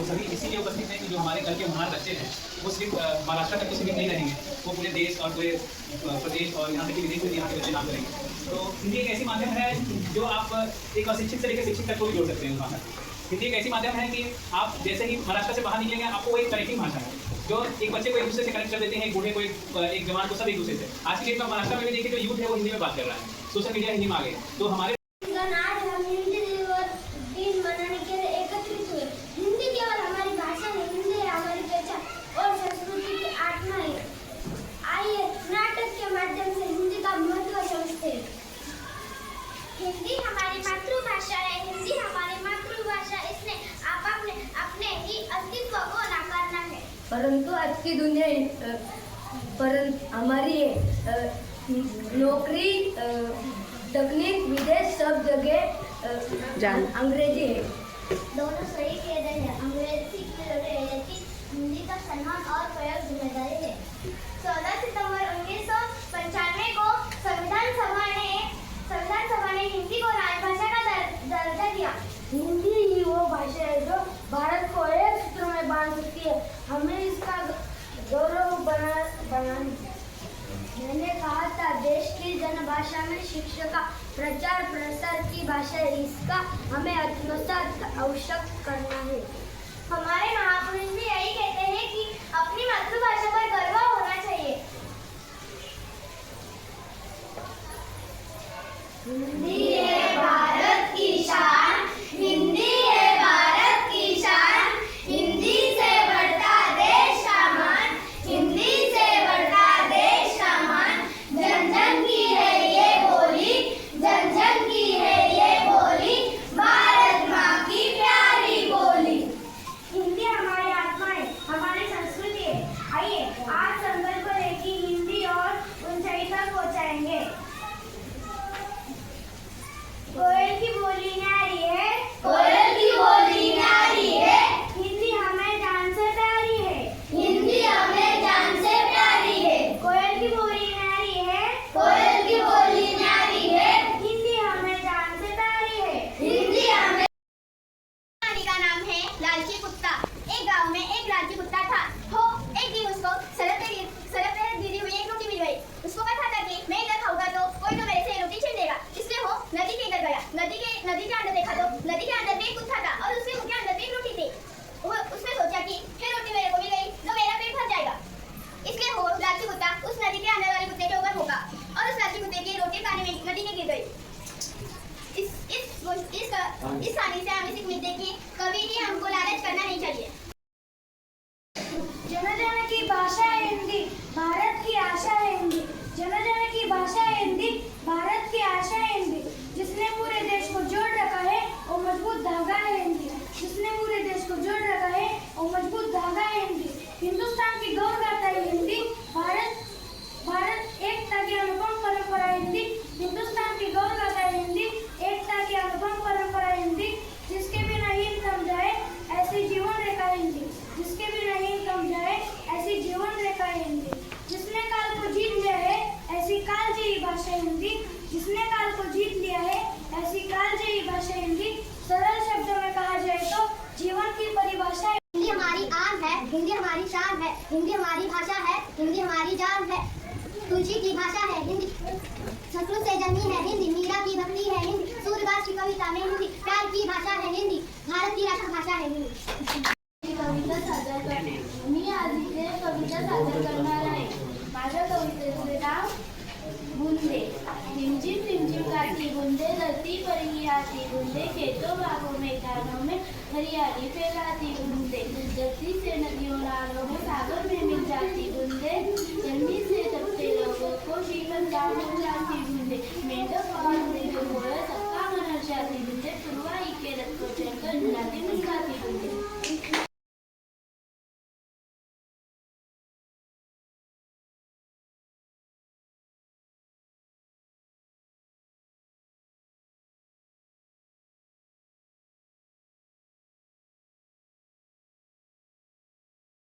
वो सभी इसीलिए उपस्थित हैं कि जो हमारे कल के महान बच्चे हैं वो सिर्फ महाराष्ट्र तक तो सीमित नहीं रहेंगे, वो पूरे देश और पूरे प्रदेश और यहाँ तक कि विदेश में यहाँ के बच्चे नाम करेंगे। तो हिंदी एक ऐसी माध्यम है जो आप एक अशिक्षित से लेकर शिक्षित तक को भी जोड़ सकते हैं वहाँ तक। हिंदी एक ऐसी माध्यम है कि आप जैसे ही महाराष्ट्र से बाहर निकलेंगे आपको एक कनेक्टिंग भाषा है जो एक बच्चे को एक दूसरे से कनेक्ट कर देते हैं, एक बूढ़े को एक जवान को सब एक दूसरे से। आज की डेट में महाराष्ट्र में भी देखिए जो यूथ है वो हिंदी में बात कर रहा है, सोशल मीडिया हिंदी में आ गए। तो हमारे हिंदी हमारी मातृभाषा है, हिंदी हमारी मातृभाषा, इसने अपने ही अस्तित्व को नकारना है। परंतु आज की दुनिया हमारी नौकरी तकनीक विदेश सब जगह अंग्रेजी है। दोनों सही कह रहे हैं, अंग्रेजी की जरूरत है लेकिन हिंदी का सम्मान और प्रयोग जिम्मेदारी है। 14 सितंबर 1995 को संविधान सभा ने हिंदी को राजभाषा का दर्जा दिया। हिंदी ही वो भाषा है जो भारत को एक सूत्र में बांध सकती है। हमें इसका गौरव बनाना। मैंने कहा था देश की जनभाषा में शिक्षा का प्रचार प्रसार की भाषा है, इसका हमें आत्मसात आवश्यक करना है। हमारे महापुरुष भी यही कहते हैं कि अपनी मातृभाषा पर गर्व होना चाहिए। हिंदी है भारत की शान, हिंदी है भारत की शान, हिंदी से बढ़ता देश का मान, हिंदी से बढ़ता देश का मान। जन जन की है ये बोली, जन जन की है ये बोली, भारत माँ की प्यारी बोली। हिंदी हमारी आत्मा है, हमारी संस्कृति है। आइए आज संकल्प है कि हिंदी और ऊंचाई तक पहुँचाएंगे। कोयल की बोली न्यारी है, कोयल की बोली न्यारी है, हिंदी हमें जान से प्यारी है, हिंदी हमें जान से प्यारी है। कोयल की बोली न्यारी है, कोयल की बोली न्यारी है, हिंदी हमें जान से प्यारी है, हिंदी हमें। कहानी का नाम है लालची कुत्ता। एक गांव में एक लालची कुत्ता था। एक दिन उसको सड़क पे गिरी हुई एक रोटी मिल गई। उसको पता था कि मैं इधर खाऊंगा तो कोई तो मेरे से रोटी छीन लेगा, इसलिए वो नदी के इधर गया। नदी के अंदर देखा तो नदी के अंदर भी एक कुत्ता था और उसके मुंह के अंदर भी एक रोटी थी। उसने सोचा कि ये रोटी मेरे को मिल गई तो मेरा पेट भर जाएगा, इसलिए वो लालची कुत्ता उस नदी के अंदर वाले कुत्ते के ऊपर भौंका और उस लालची कुत्ते की रोटी पानी में नदी में गिर गई। इस कहानी से हमें सीख मिलती है कि कभी भी हमको लालच करना नहीं चाहिए। जन जन की भाषा है हिंदी, भारत की आशा है हिंदी। जन जन की भाषा है हिंदी, भारत की आशा है हिंदी। जिसने पूरे देश को जोड़ रखा है वो मजबूत धागा है हिंदी। जिसने पूरे देश को जोड़ रखा है वो मजबूत धागा है हिंदी। हिंदुस्तान की गौर गाथा है हिंदी, भारत एकता की अनुपम परंपरा है हिंदी। हिंदुस्तान की गौर गाथा है हिंदी, एकता की अनुपम परंपरा है हिंदी। जिसके बिना हिंद थम जाए ऐसी जीवन रेखा है हिंदी, जिसके बिना हिंद थम जाए ऐसी जीवन रेखा है हिंदी। जिसने काल को जीत लिया है ऐसी कालजयी भाषा है हिंदी। जिसने काल को जीत लिया है ऐसी कालजयी भाषा है हिंदी। सरल शब्दों में कहा जाए तो जीवन की परिभाषा है। हिंदी हमारी आन है, हिंदी हमारी शान है, हिंदी हमारी भाषा है, हिंदी हमारी जान है। तुलसी की भाषा है हिंदी, संस्कृत से जन्मी है हिंदी, मीरा की भक्ति है हिंदी, सूरदास की कविता में हिंदी, प्यार की भाषा है हिंदी, भारत की राष्ट्रभाषा है हिंदी। कविता सादर कर मी आज इथे कविता सादर करणार आहे। माझ्या कवितेचे नाव बुंदे। रिमझिम रिमझिम गाती बूंदे, धरती पर ही आती बूंदे, खेतों बागों मैदानों में हरियाली फैलाती बूंदे, धरती से नदियों नालों में सागर में मिल जाती बूंदे, गर्मी से तपते लोगों को शीतल दाम हो जाती बूंदे, मेंढक और